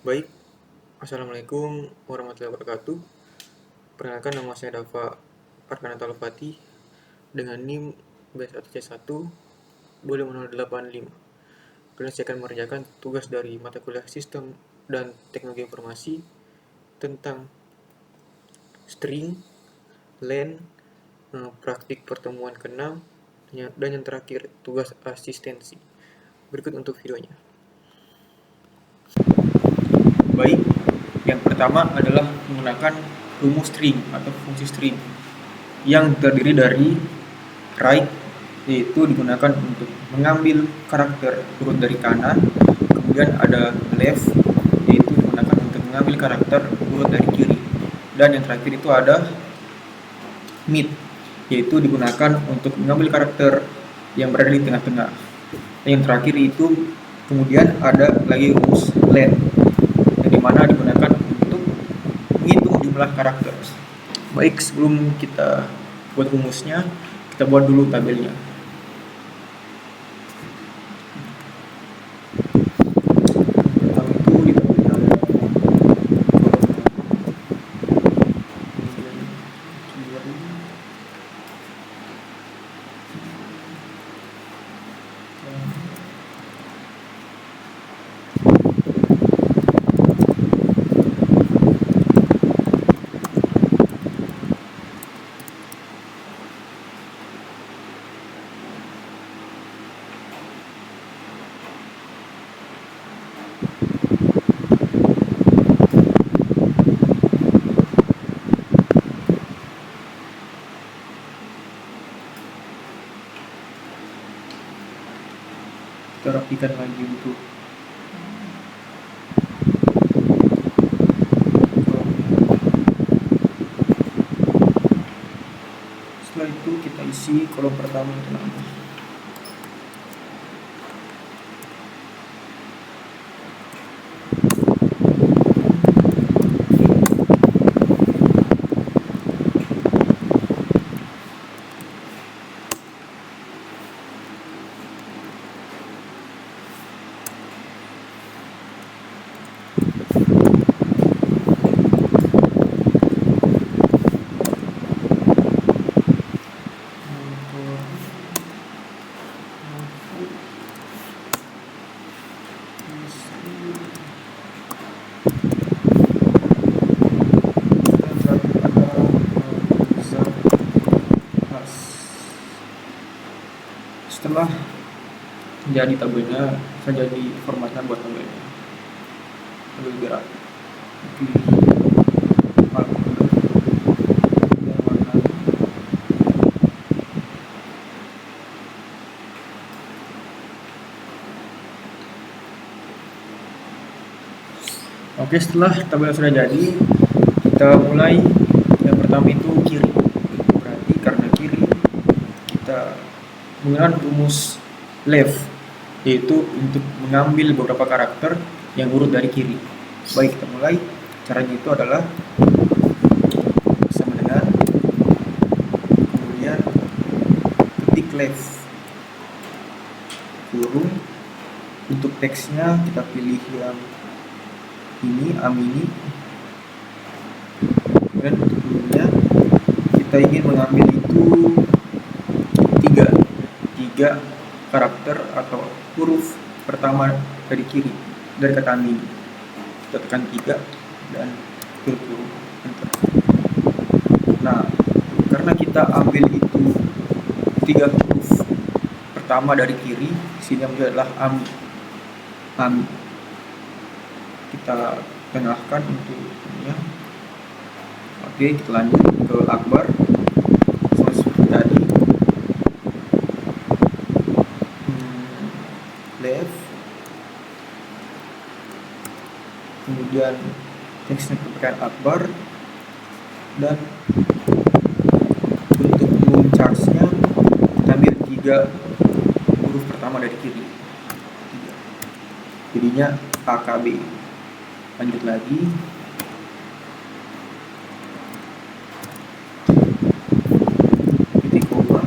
Baik, Assalamualaikum warahmatullahi wabarakatuh. Perkenalkan, nama saya Dava Arkanata Lupati dengan NIM B1C1 25085. Kali ini saya akan mengerjakan tugas dari mata kuliah Sistem dan Teknologi Informasi tentang string, len, praktik pertemuan ke-6, dan yang terakhir tugas asistensi. Berikut untuk videonya. Baik, yang pertama adalah menggunakan rumus string atau fungsi string yang terdiri dari right, yaitu digunakan untuk mengambil karakter urut dari kanan, kemudian ada left, yaitu digunakan untuk mengambil karakter urut dari kiri, dan yang terakhir itu ada mid, yaitu digunakan untuk mengambil karakter yang berada di tengah-tengah. Dan yang terakhir itu kemudian ada lagi rumus len, yang dimana digunakan untuk menghitung jumlah karakter. Baik, sebelum kita buat rumusnya, kita buat dulu tabelnya. Pertama itu di tabelnya ada kolom, kita rapikan lagi untuk setelah itu kita isi kolom pertama itu nama. Setelah jadi tabelnya, saya jadi formatnya buat tabelnya tabel gerak. Oke, setelah tabel sudah jadi, kita mulai. Yang pertama itu kiri. Berarti karena kiri, kita menggunakan rumus left, yaitu untuk mengambil beberapa karakter yang urut dari kiri. Baik, kita mulai. Caranya itu adalah sama dengan kemudian ketik left kurung. Untuk teksnya kita pilih yang ini, amini. Dan untuk dulunya kita ingin mengambil itu tiga karakter atau huruf pertama dari kiri, dari kata amini. Kita tekan 3 dan tutup huruf enter. Nah, karena kita ambil itu 3 huruf pertama dari kiri, sini adalah ami. Kita tengahkan untuk ini. Oke, kita lanjut ke akbar. Seperti tadi, left, kemudian teksnya pakai akbar, dan untuk umum charge-nya kita ambil 3 huruf pertama dari kiri, jadinya AKB. Lanjut lagi, titik koma,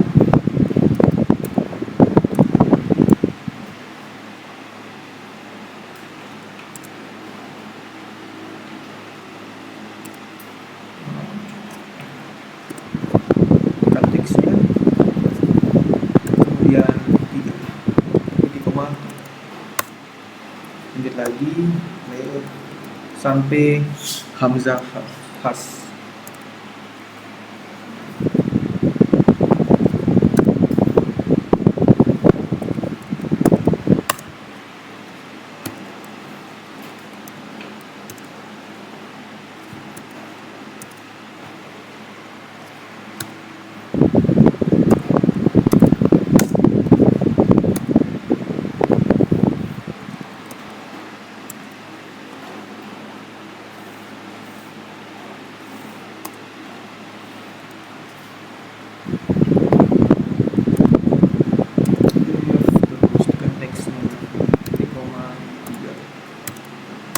lanjut lagi sampai hamzah khas.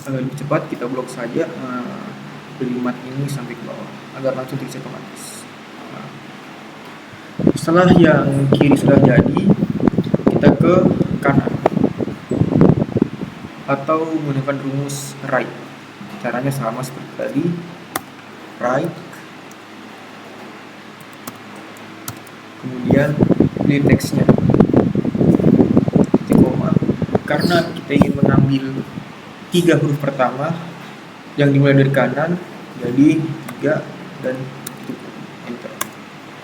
Lebih cepat kita blok saja kalimat ini sampai ke bawah agar langsung terisi otomatis. Setelah yang kiri sudah jadi, kita ke kanan atau menggunakan rumus right. Caranya sama seperti tadi, right, kemudian pilih teksnya, koma. Karena kita ingin mengambil 3 huruf pertama yang dimulai dari kanan, jadi 3 dan enter.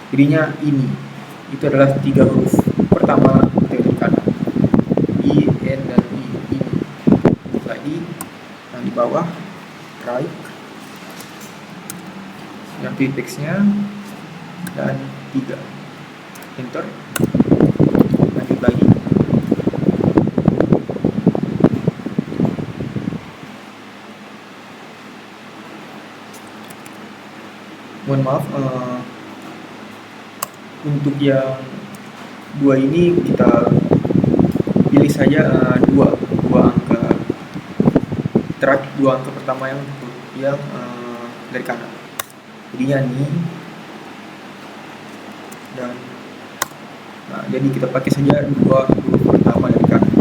Jadinya ini itu adalah 3 huruf pertama dari kanan, I, N, dan I. Ini lagi yang di bawah right, yang pilih teksnya dan 3 enter. Lanjut lagi, mohon maaf, untuk yang 2 ini kita pilih saja dua angka terakhir, 2 angka pertama yang dari kanan. Jadinya ini dan jadi kita pakai saja 2 huruf pertama dari kanan,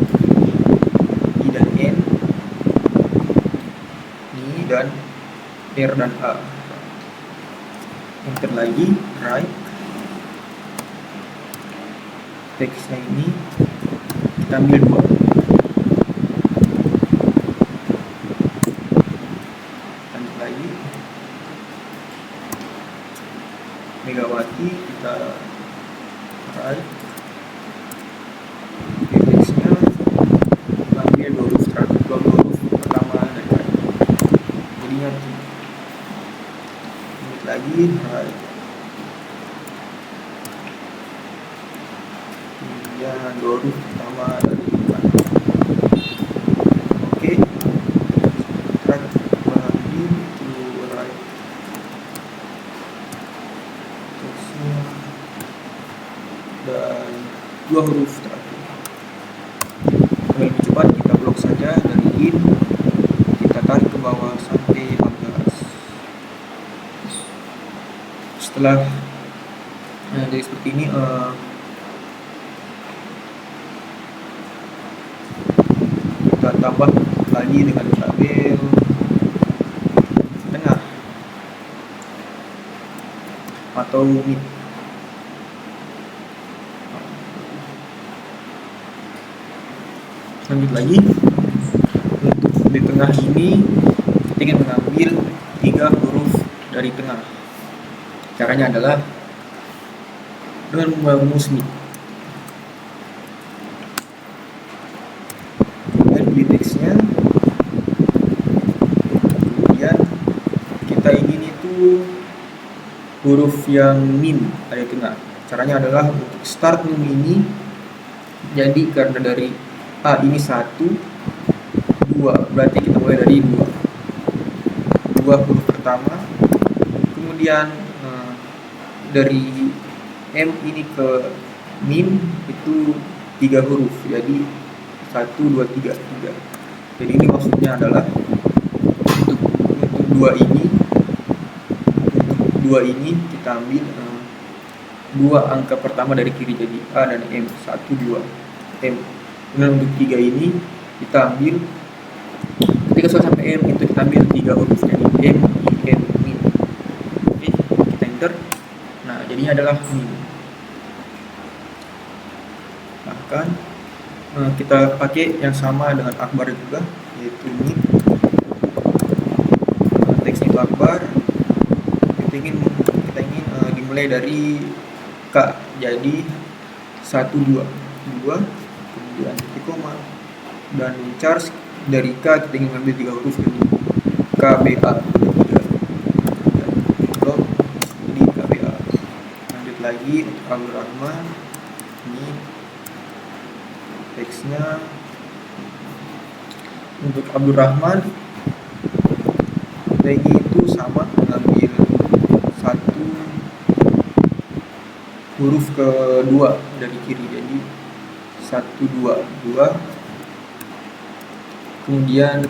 I dan N, Ni dan R dan A. Enter lagi, right, teksnya ini kita ambil 2, lanjut lagi, Megawati, kita right, teksnya ambil 2 huruf pertama dari kanan, jadinya lagi right, kemudian 2 huruf pertama dari kanan. Oke, track lagi to right, teksnya dan 2 huruf terakhir. Lebih cepat kita blok saja dari in, kita tarik ke bawah sampai 14. Setelah jadi seperti ini, kita tambah lagi dengan tabel tengah atau mid. Lanjut lagi, untuk di tengah ini kita ingin mengambil 3 huruf dari tengah. Caranya adalah dengan rumus mid. Kemudian pilih teksnya, kemudian kita ingin itu huruf yang min ada di tengah. Caranya adalah untuk start min ini, jadi karena dari A ini 1, 2, berarti kita mulai dari 2 huruf pertama, kemudian dari M ini ke min itu 3 huruf, jadi 1, 2, 3. Jadi ini maksudnya adalah untuk 2 ini kita ambil 2 angka pertama dari kiri, jadi A dan M, 1, 2, M. Kemudian untuk 3 ini kita ambil, ketika sudah sampai M itu kita ambil 3 huruf, jadi M, I, N, min. Oke, kita enter. Nah, jadinya adalah min. Bahkan kita pakai yang sama dengan Akbar juga, yaitu ini. Teksnya itu Akbar. Kita ingin dimulai dari K, jadi 1 2 2, kemudian titik koma, dan charge dari K kita ingin ambil 3 huruf, jadi KBA, dan blok jadi KBA. Lanjut lagi untuk Abdul Rahman, ini teksnya. Untuk Abdul Rahman lagi itu sama, mengambil 1 huruf kedua dari kiri, jadi 1 2 2. Kemudian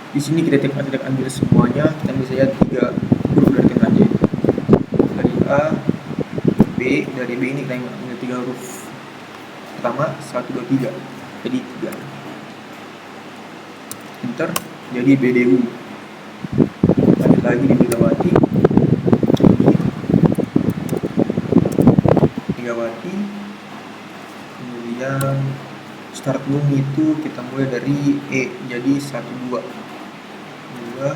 di sini kita tidak ambil semuanya, kita ambil saja 3 huruf dari tengahnya, dari A, B. Dari B ini kita ambil 3 huruf pertama, 1 2 3, jadi 3. Enter, jadi BDU. Lanjut lagi di Megawati, kemudian start room itu kita mulai dari E, jadi 1 2 2.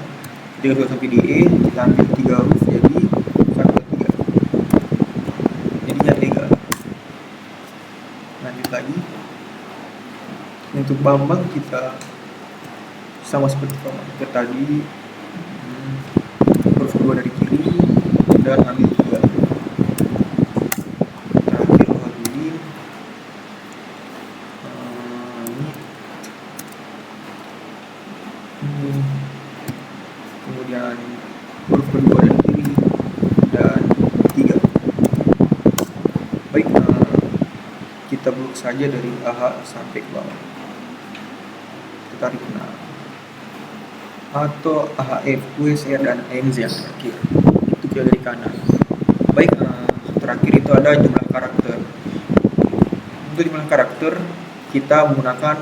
Ketika sudah sampai di E, kita ambil 3 huruf, jadi 1 2 3, jadinya Ega. Lanjut lagi untuk Bambang, kita sama seperti kita tadi, huruf kedua dari kiri dan ambil 3. Terakhir Rohadudin, ini kemudian huruf kedua dari kiri dan 3. Baik, kita blok saja dari AH sampai ke bawah. Kita tarik nah, atau AHF, WSR, dan AMZ yang terakhir itu kita dari kanan. Baik, terakhir itu ada jumlah karakter. Untuk jumlah karakter kita menggunakan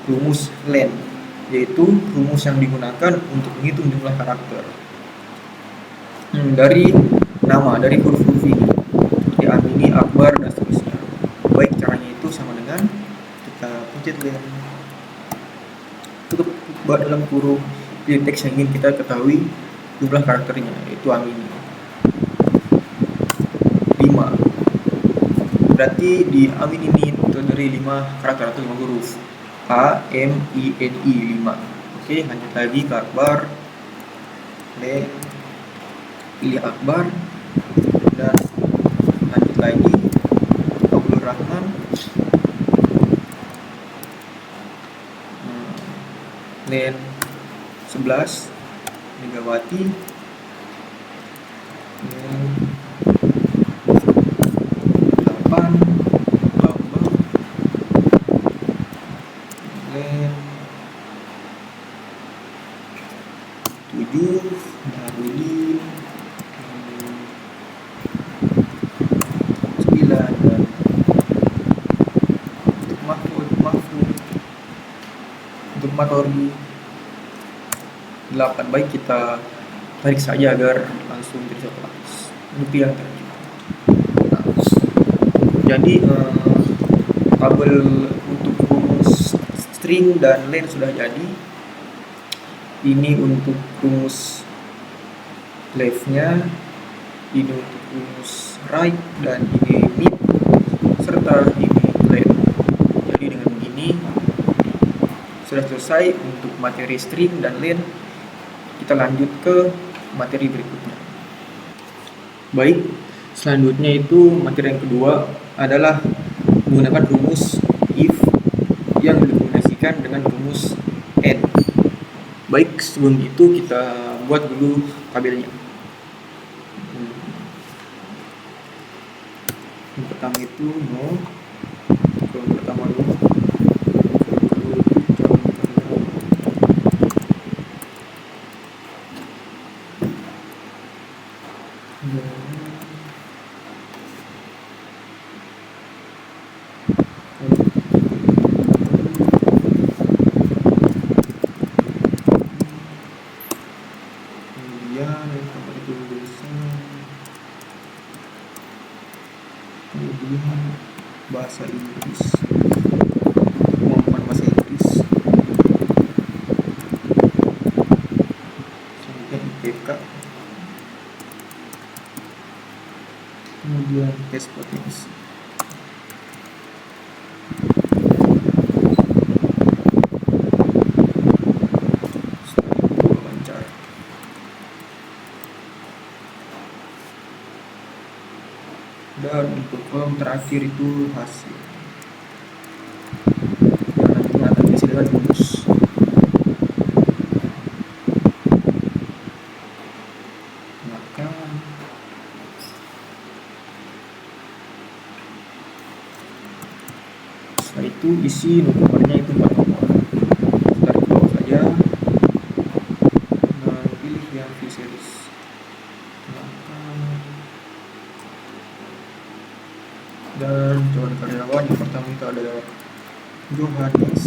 rumus len, yaitu rumus yang digunakan untuk menghitung jumlah karakter dari nama, dari huruf-huruf ini, seperti Amini, Akbar, dan seterusnya. Baik, caranya itu sama dengan kita pencet len, tutup dalam kurung di teks yang ingin kita ketahui jumlah karakternya, yaitu Amini 5. Berarti di Amin ini terdiri 5 karakter atau 5 huruf, A, M, I, N, I, 5. Oke, lanjut lagi ke Akbar, pilih Akbar, dan lanjut lagi Abdul Rahman, len 11, Megawati, len 8, Bambang, len 7, Darudin, 9, dan untuk Mahfud, untuk Matordi 8. Baik, kita tarik saja agar langsung jadi satu lapis. Bukti yang terakhir. Nah, jadi tabel untuk rumus string dan len sudah jadi. Ini untuk rumus left-nya, ini untuk rumus right, dan ini mid, serta ini len. Jadi dengan begini sudah selesai untuk materi string dan len. Kita lanjut ke materi berikutnya. Baik, selanjutnya itu materi yang kedua adalah menggunakan rumus if yang dikombinasikan dengan rumus and. Baik, sebelum itu kita buat dulu tabelnya. Yang pertama itu no, kolom pertama dulu. Kemudian bahasa Inggris, IPK, kemudian tes potensi. Setelah itu wawancara. Dan untuk kolom terakhir itu hasil yang nantinya akan diisi dengan rumus. Maka setelah itu isi nomornya itu 4 nomor. Tarik bawah saja, nah, pilih yang V-series. Dan calon karyawan yang pertama itu adalah Johannes,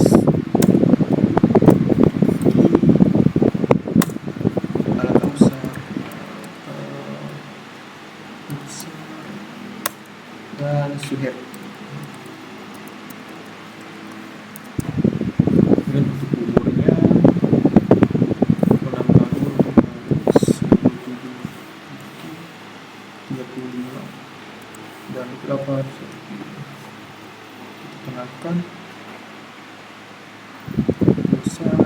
Alkausar, dan Suher. Dan untuk umurnya 6 tahun, 27, 35, dan berapa tenangkan besar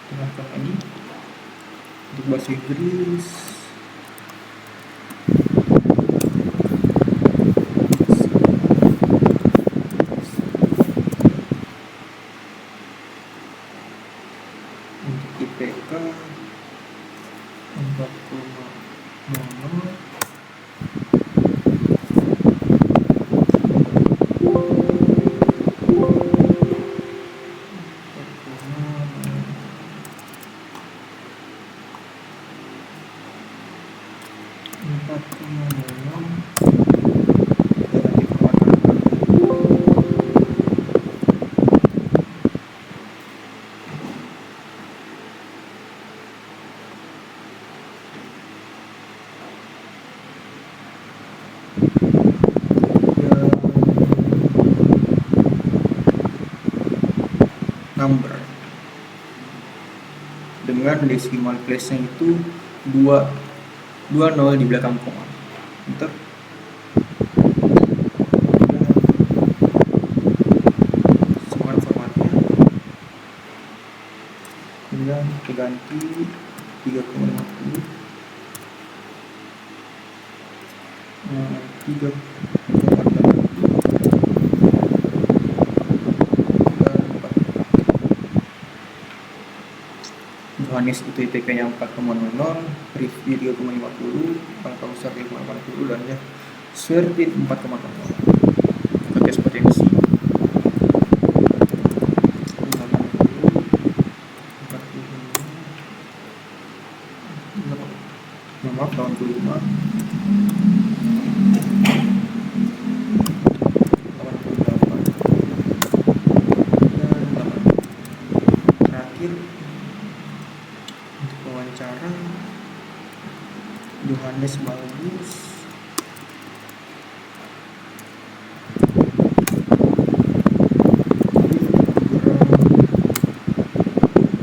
tenangkan lagi untuk bahasa Inggris. Untuk IPK 4,00. Number dengan decimal place-nya itu 20 di belakang koma. Enter. Semua formatnya kemudian diganti 3,50, 3,80. Johannes itu IPK yang 4,00, Rifki 3,50, Alkausar 3,80, dan ya Swertin 4,00. Untuk tes potensi 85, 88. Terakhir untuk wawancara Johannes bagus,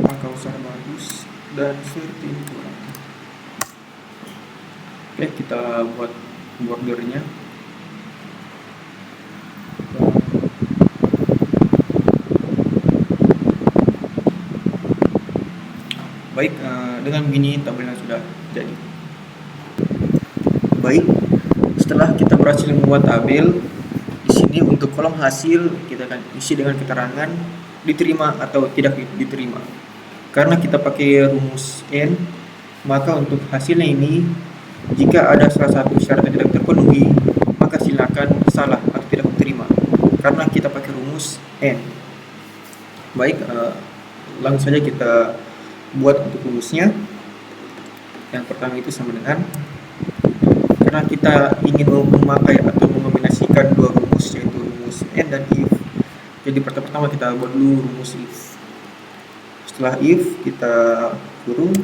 Alkausar bagus, dan Swertin kurang. Oke, kita buat bordernya. Baik, dengan begini tabelnya sudah jadi. Baik, setelah kita berhasil membuat tabel, di sini untuk kolom hasil kita akan isi dengan keterangan diterima atau tidak diterima. Karena kita pakai rumus N, maka untuk hasilnya ini jika ada salah satu syarat yang tidak terpenuhi, maka silakan salah atau tidak diterima. Karena kita pakai rumus N. Baik, langsung saja kita buat untuk rumusnya. Yang pertama itu sama dengan, karena kita ingin memakai atau mengombinasikan dua rumus, yaitu rumus N dan if. Jadi pertama kita buat dulu rumus if. Setelah if kita kurung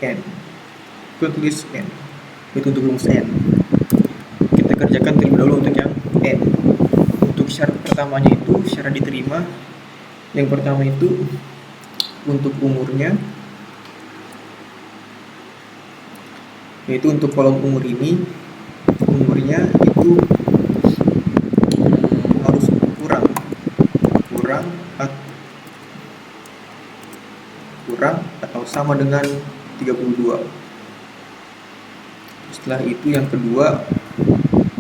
N, kita tulis N, itu untuk rumus N. Kita kerjakan terlebih dahulu untuk yang N. Untuk untuk syarat pertamanya itu syarat diterima. Yang pertama itu untuk umurnya, yaitu untuk kolom umur ini, umurnya itu harus kurang atau sama dengan 32. Setelah itu yang kedua,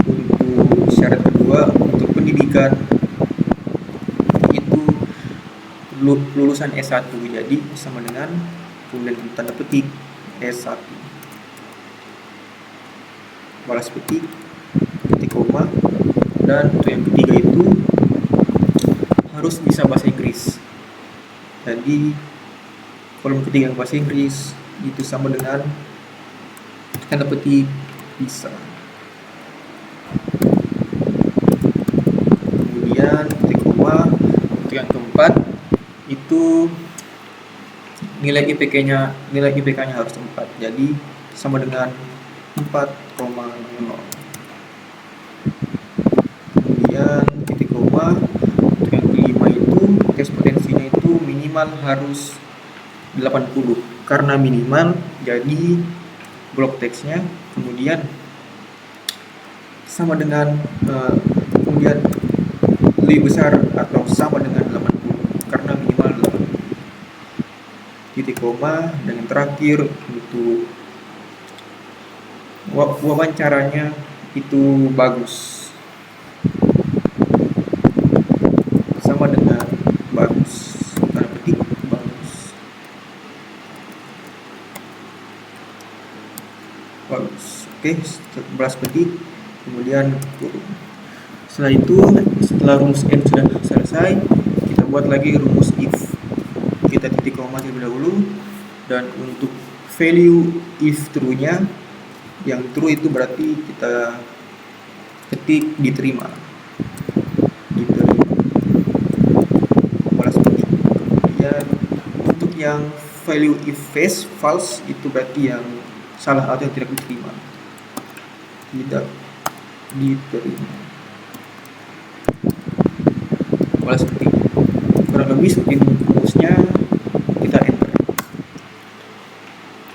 untuk syarat kedua untuk pendidikan itu lulusan S1, jadi sama dengan kemudian tanda petik S1 balas petik titik koma, dan untuk yang ketiga itu harus bisa bahasa Inggris. Jadi kolom ketiga yang bahasa Inggris itu sama dengan tanda petik bisa. Kemudian titik koma. Untuk yang keempat itu nilai IPK-nya harus 4, jadi sama dengan 4,0. Kemudian titik koma. Untuk yang kelima itu tes potensinya itu minimal harus 80. Karena minimal jadi blok teksnya kemudian sama dengan kemudian lebih besar atau sama dengan 80 karena minimal 80. Titik koma. Dan yang terakhir untuk wawancaranya itu bagus, sama dengan bagus, tanda petik bagus. Oke, belas petik kemudian kurung. Setelah itu, setelah rumus n sudah selesai, kita buat lagi rumus if. Kita titik koma terlebih dahulu, dan untuk value if true-nya, yang true itu berarti kita ketik diterima balas petik. Kemudian untuk yang value if false itu berarti yang salah atau yang tidak diterima, balas petik. Kurang lebih seperti rumusnya, kita enter.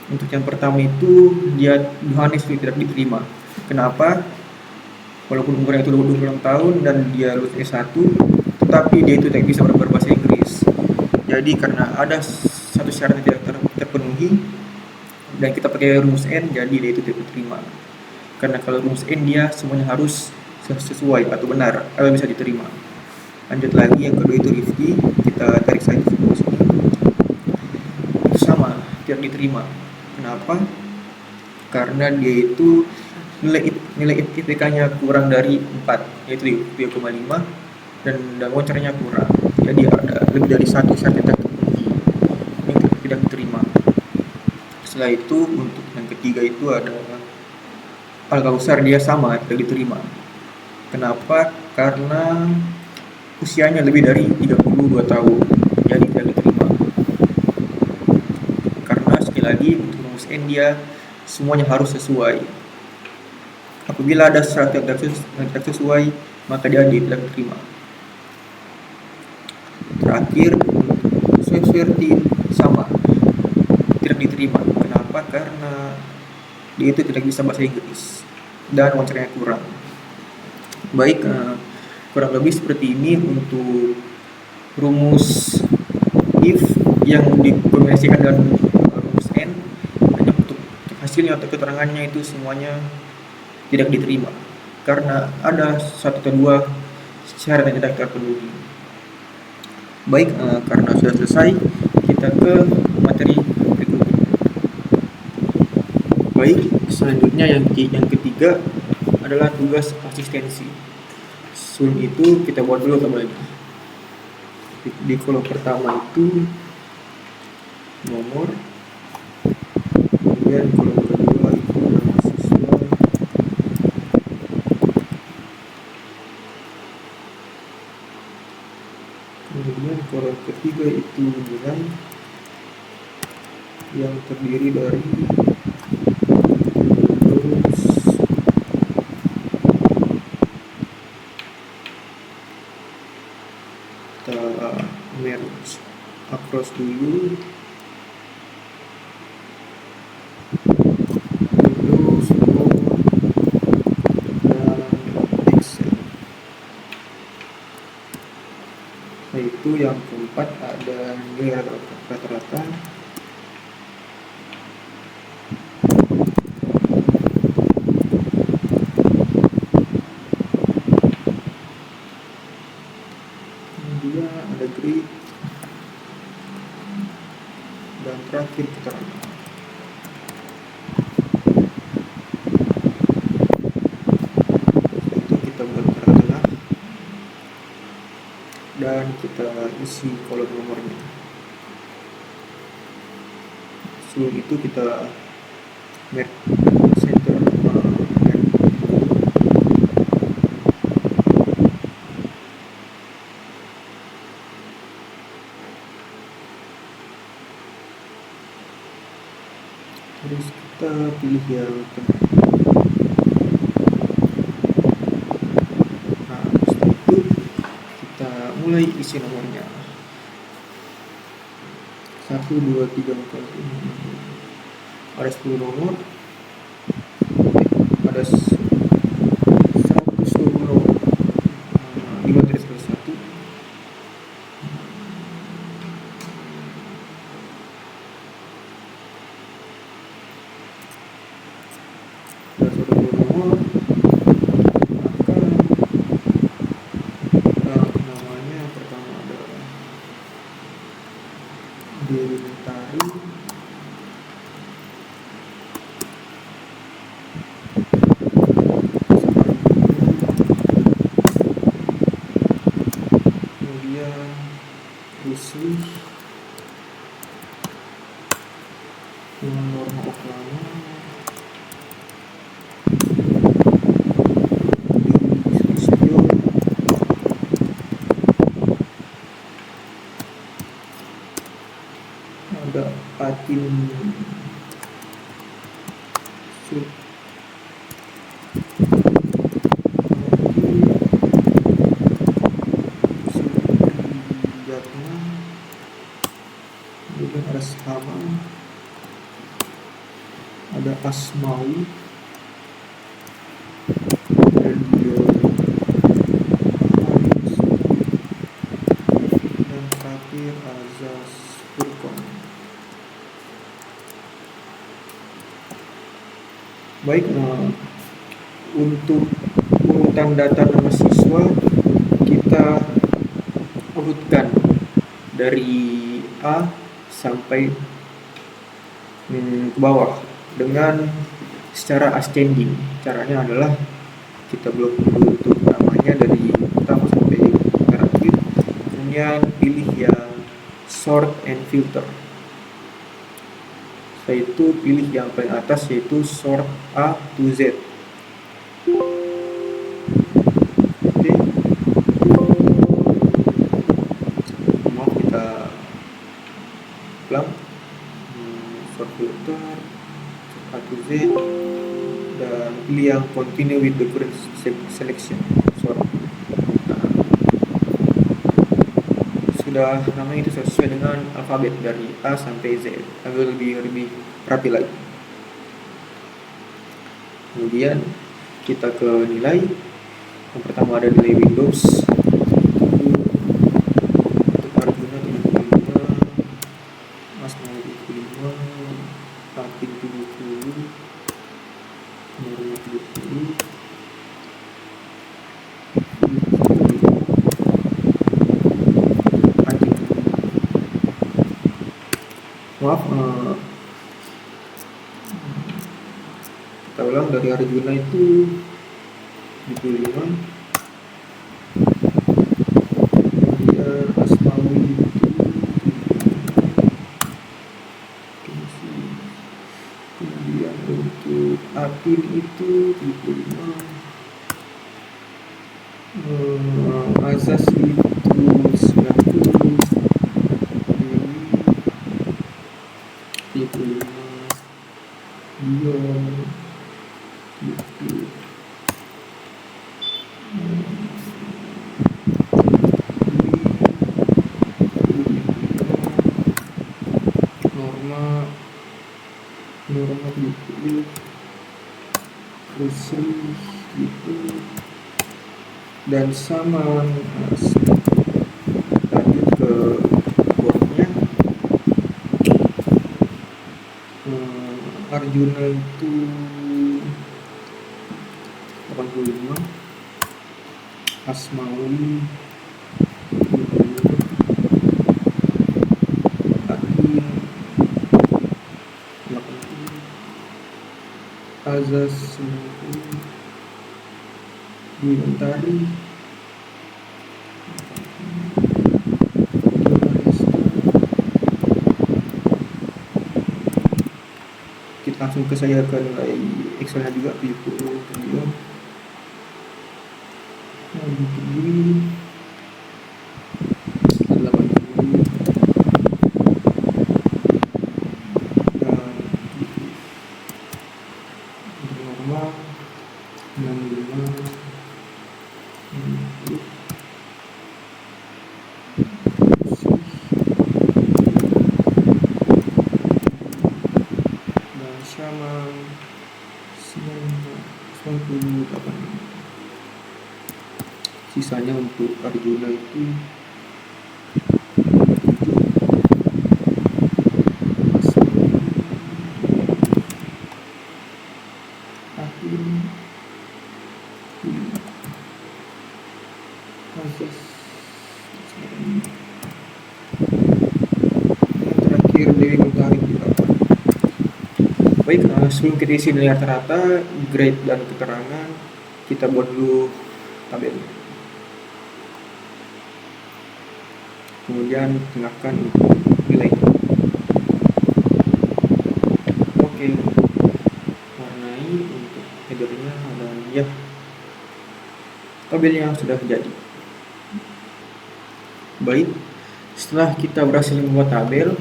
Untuk yang pertama itu dia Yohanes tidak diterima. Kenapa? Walaupun umurnya itu 26 tahun dan dia lulus S1, tetapi dia itu tidak bisa berbahasa Inggris. Jadi karena ada satu syarat yang tidak terpenuhi dan kita pakai rumus N, jadi dia itu tidak diterima. Karena kalau rumus N dia semuanya harus sesuai atau benar atau bisa diterima. Lanjut lagi, yang kedua itu Rifki, kita tarik saja rumus ini. Itu sama, tidak diterima. Kenapa? Karena dia itu nilai IPK-nya kurang dari 4, yaitu 3,5, dan wawancaranya kurang. Jadi ada lebih dari satu syarat yang terpenuhi, ini tidak diterima. Setelah itu untuk yang ketiga itu ada Al-Kausar, dia sama, tidak diterima. Kenapa? Karena usianya lebih dari 32 tahun, jadi tidak diterima. Karena sekali lagi untuk rumus N dia semuanya harus sesuai. Apabila ada syarat yang tidak sesuai, maka dia tidak diterima. Terakhir, Swearty sama, tidak diterima. Kenapa? Karena dia itu tidak bisa bahasa Inggris dan wawancaranya kurang. Baik, kurang lebih seperti ini untuk rumus if yang dikombinasikan dengan rumus N. Hanya untuk hasilnya atau keterangannya itu semuanya tidak diterima karena ada satu atau dua syarat yang tidak terpenuhi. Baik, karena sudah selesai, kita ke materi berikutnya. Baik, selanjutnya yang ketiga adalah tugas asistensi. Sebelum itu kita buat dulu tabelnya. Di kolom pertama itu nomor, kemudian kolom kedua itu nama siswa, kemudian kolom ketiga itu nilai yang terdiri dari merge across dulu, Windows, Word, dan Excel. Nah itu yang keempat ada nilai rata-rata. Kemudian ada grid, dan terakhir keterangan. Itu kita buat tengah-tengah dan kita isi kolom nomornya. Sebelum itu kita map center terus kita pilih yang tengah. Nah setelah itu kita mulai isi nomornya. 1, 2, 3, 4, 5, ada 10 nomor, ada 120 nomor, 5 garis ke 1. Ada 120 nomor, maka namanya pertama adalah Deritari. Kemudian Rusli dengan norma Oklahoma, Sulistyo, ada Patin Supriyatna, kemudian ada Sama, ada Asmawi, dan terakhir Azaz Furqon. Baik, untuk urutan data nama siswa kita urutkan dari A sampai ke bawah dengan secara ascending. Caranya adalah kita blok dulu untuk namanya dari pertama sampai terakhir, kemudian pilih yang sort and filter. Setelah itu pilih yang paling atas yaitu sort A to Z. Oke. Maaf, kita ulang. Sort filter A to Z dan pilih yang continue with the current selection sort. Sudah namanya itu sesuai dengan alfabet dari A sampai Z agar lebih rapi lagi. Kemudian kita ke nilai. Yang pertama ada nilai Windows. Untuk Arjuna 75, Asma 75, Patin 70, Norma 70, maaf, kita ulang dari Arjuna itu 75, kemudian Asmawi itu 75, kemudian untuk Atin itu 75, Azaz itu 90, 35, Dion itu 5, Sri gitu, dan sama lanjut ke boardnya. Arjuna itu 85, Asmawi 20, Akin 80, Azaz 90, Bintari, kita langsung ke saya ke nilai Excelnya juga 70 beliau. Nah, begini 80 dan normal 65 60 dan sama 98. Sisanya untuk Arjuna itu akhir Azaz yang terakhir Dewi Mentari kita. Baik, sebelum kita isi nilai rata-rata, grade dan keterangan, kita buat dulu tabel. Kemudian tengahkan untuk nilai. Oke, warnai untuk headernya dan ya, tabelnya sudah jadi. Baik, setelah kita berhasil membuat tabel,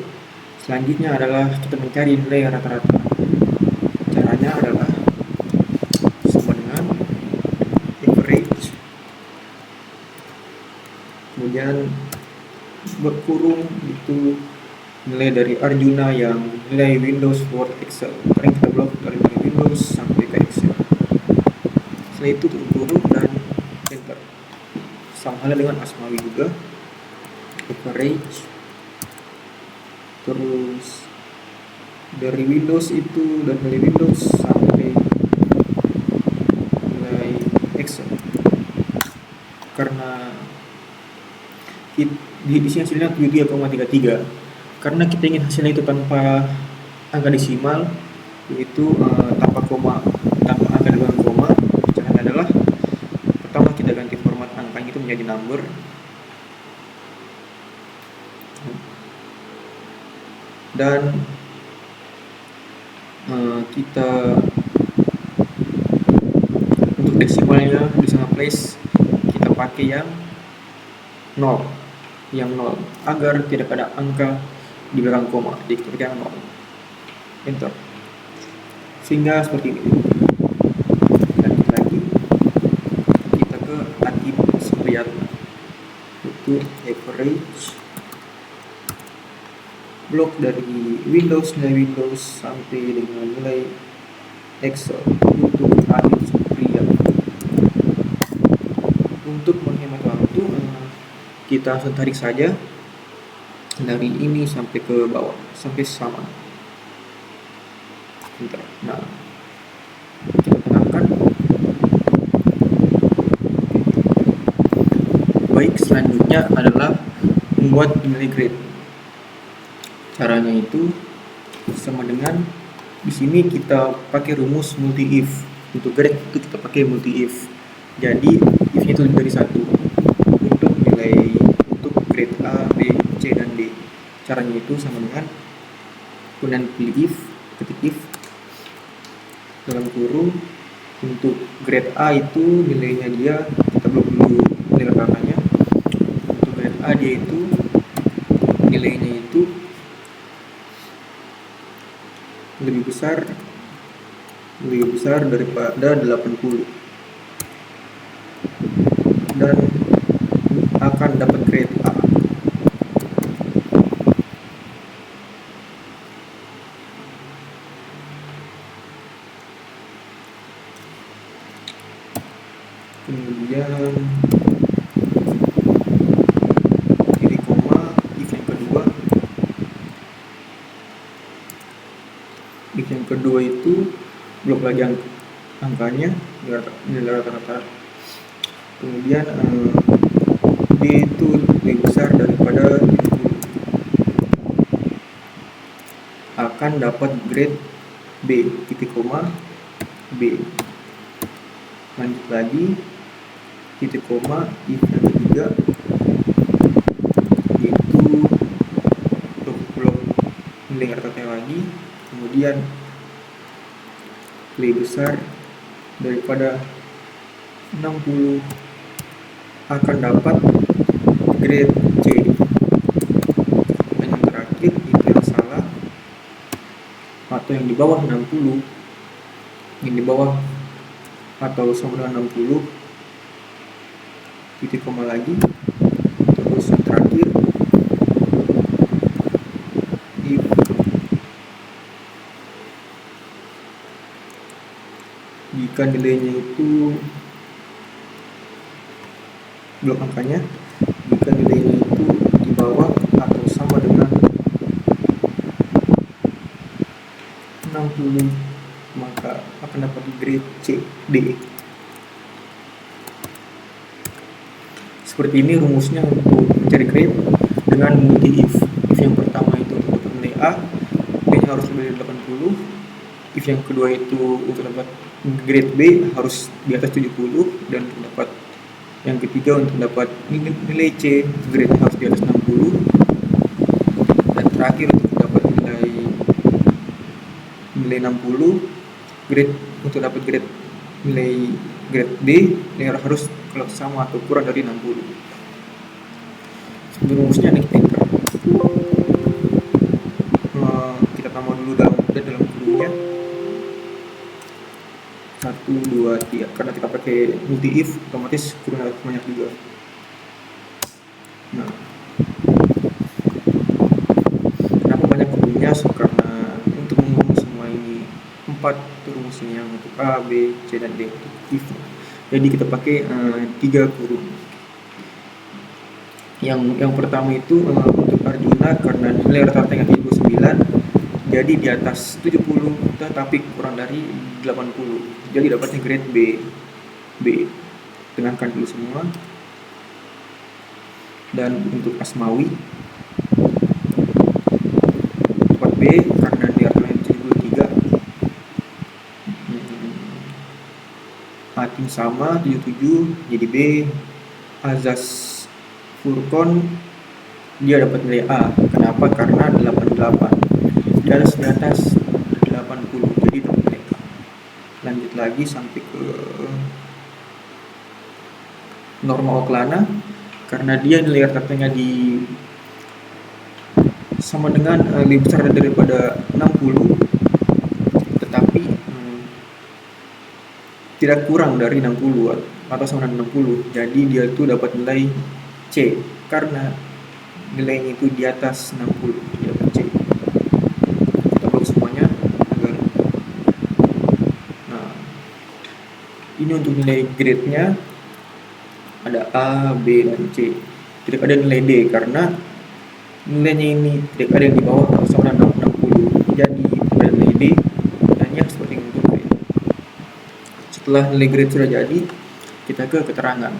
selanjutnya adalah kita mencari nilai rata-rata. Caranya adalah sama dengan average, kemudian berkurung itu nilai dari Arjuna yang nilai Windows, Word, Excel. Sekarang kita blok dari nilai Windows sampai ke Excel. Setelah itu berkurung dan enter. Sama halnya dengan Asmawi juga, average, terus dari Windows itu dan nilai Windows sampai nilai Excel. Karena di sini hasilnya 73,33. Karena kita ingin hasilnya itu tanpa angka desimal, yaitu tanpa koma, tanpa angka dengan koma. Caranya adalah pertama kita ganti format angkanya itu menjadi number, dan kita untuk desimalnya di sana place kita pakai yang 0, agar tidak ada angka di belakang koma, jadi kita pakai yang 0, enter, sehingga seperti ini. Dan lagi kita ke Akib Supriyatna, itu average, blok dari Windows, nilai Windows sampai dengan nilai Excel untuk Akib Supriyatna. Untuk menghemat waktu, kita langsung tarik saja dari ini sampai ke bawah, sampai sama. Bentar. Nah, kita tengahkan. Baik, selanjutnya adalah membuat nilai grade. Caranya itu sama dengan di sini kita pakai rumus multi if. Untuk grade itu kita pakai multi if. Jadi if-nya itu lebih dari 1. Untuk nilai untuk grade A, B, C, dan D. Caranya itu sama dengan kemudian pilih if, ketik if dalam kurung. Untuk grade A itu nilainya dia, kita blok dulu nilai rata-ratanya. Untuk grade A dia itu nilainya itu lebih besar daripada 80 dan akan dapat grade A. titik koma, if yang kedua. If yang kedua itu blok lagi angkanya nilai rata-rata. Kemudian B itu lebih besar daripada 70, akan dapat grade B, titik koma B. Lanjut lagi, titik koma, if yang ketiga itu blok nilai rata-rata lagi, kemudian lebih besar daripada 60, akan dapat grade C. Dan yang terakhir itu yang salah, atau yang di bawah 60, yang di bawah atau sama dengan 60, titik koma lagi, terus yang terakhir if jika nilainya itu blok angkanya, jika nilainya itu di bawah atau sama dengan 60, maka akan dapat grade C, D. Seperti ini rumusnya untuk mencari grade dengan multi if. If yang pertama itu untuk dapat nilai A, B harus lebih dari 80. If yang kedua itu untuk dapat grade B harus di atas 70, dan untuk dapat yang ketiga untuk dapat nilai C, grade harus di atas 60. Dan terakhir untuk dapat nilai 60, grade untuk dapat nilai grade D, nilai harus kalau sama atau kurang dari 60. Rumusnya nih pinter. Kita tambah dulu dalam kurungnya 1, 2, 3. Karena kita pakai multi if, otomatis kurang harus banyak juga. Nah, kenapa banyak kurungnya? Karena untuk mengurus semua ini 4 rumusnya, yang untuk A, B, C, dan D untuk if. Jadi kita pakai 3 kurung. Yang pertama itu untuk Arjuna, karena nilai rata-ratanya 39, jadi di atas 70 tetapi kurang dari 80, jadi dapatnya grade B. Tengahkan dulu semua. Dan untuk Asmawi dapat B karena nilai rata-ratanya 73. Atim sama 77, jadi B. Azaz Furkon dia dapat nilai A. Kenapa? Karena 88 di atas 80, jadi dapat nilai A. Lanjut lagi sampai ke Norma Oklana, karena dia nilai rata-ratanya di sama dengan lebih besar daripada 60, tetapi tidak kurang dari 60 atau sama dengan 60, jadi dia itu dapat nilai C karena nilainya itu di atas 60, dia dapat C. Kita blok semuanya agar ini untuk nilai grade-nya ada A, B, dan C. Tidak ada nilai D karena nilainya ini tidak ada yang di bawah atau sama dengan 60, jadi ada nilai D, hanya seperti untuk grade. Setelah nilai grade sudah jadi, kita ke keterangan.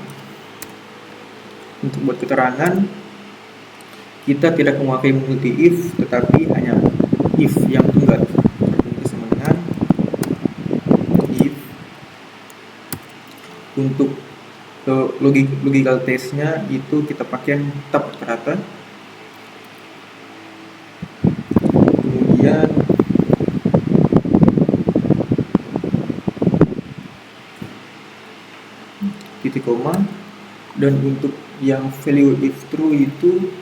Untuk buat keterangan, kita tidak memakai multi if, tetapi hanya if yang tunggal. Ini sama dengan if. Untuk logical testnya itu kita pakai tab rata, kemudian titik koma, dan untuk yang value if true itu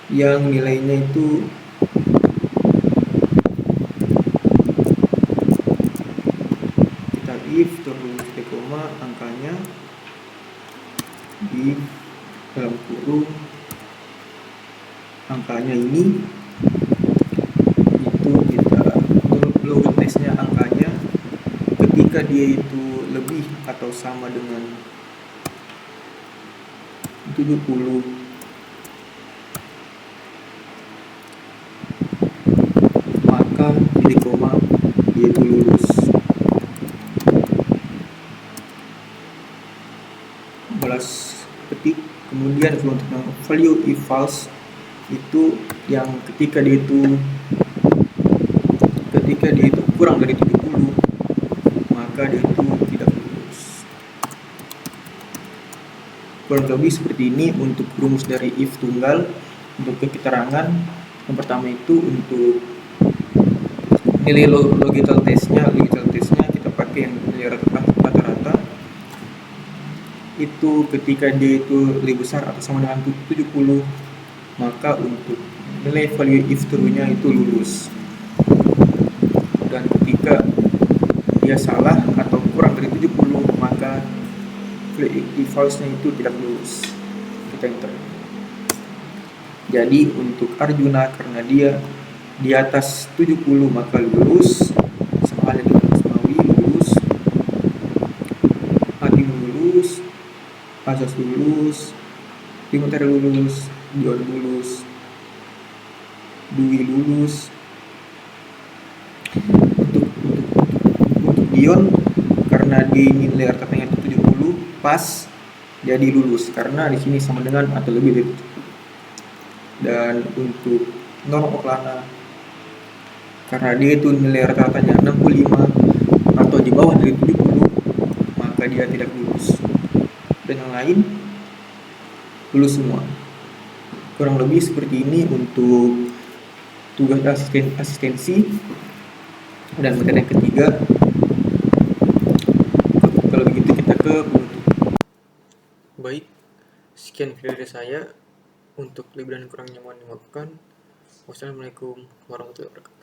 yang nilainya itu kita if terus titik koma angkanya di dalam kurung angkanya ini, itu kita logical testnya angkanya ketika dia itu lebih atau sama dengan 70, maka titik koma dia itu lulus. Balas ketik. Kemudian kalau untuk value if false itu yang ketika dia itu kurang dari 70, maka dia itu tidak lulus. Kurang lebih seperti ini untuk rumus dari if tunggal. Untuk keterangan yang pertama itu untuk nilai logical testnya kita pakai yang nilai rata-rata itu ketika dia itu lebih besar atau sama dengan 70, maka untuk nilai value if true-nya itu lulus. Dan ketika dia salah atau kurang dari 70, maka value if false-nya itu tidak lulus. Kita enter. Jadi untuk Arjuna karena dia di atas 70 maka lulus, sama halnya dengan Asmawi lulus, Hatim lulus, Asas lulus, Timothy lulus, Dion lulus, Dwi lulus. Untuk Dion karena dia nilai rata-ratanya 70 pas, jadi lulus karena di sini sama dengan atau lebih dari 70. Dan untuk Norma Oklana karena dia itu nilai rata-ratanya 65 atau di bawah dari 70, maka dia tidak lulus. Dan yang lain lulus semua. Kurang lebih seperti ini untuk tugas asistensi. Dan materi yang ketiga, kalau begitu kita ke penutup. Baik, sekian video dari saya. Untuk lebih dan kurangnya mohon dimaafkan. Wassalamualaikum warahmatullahi wabarakatuh.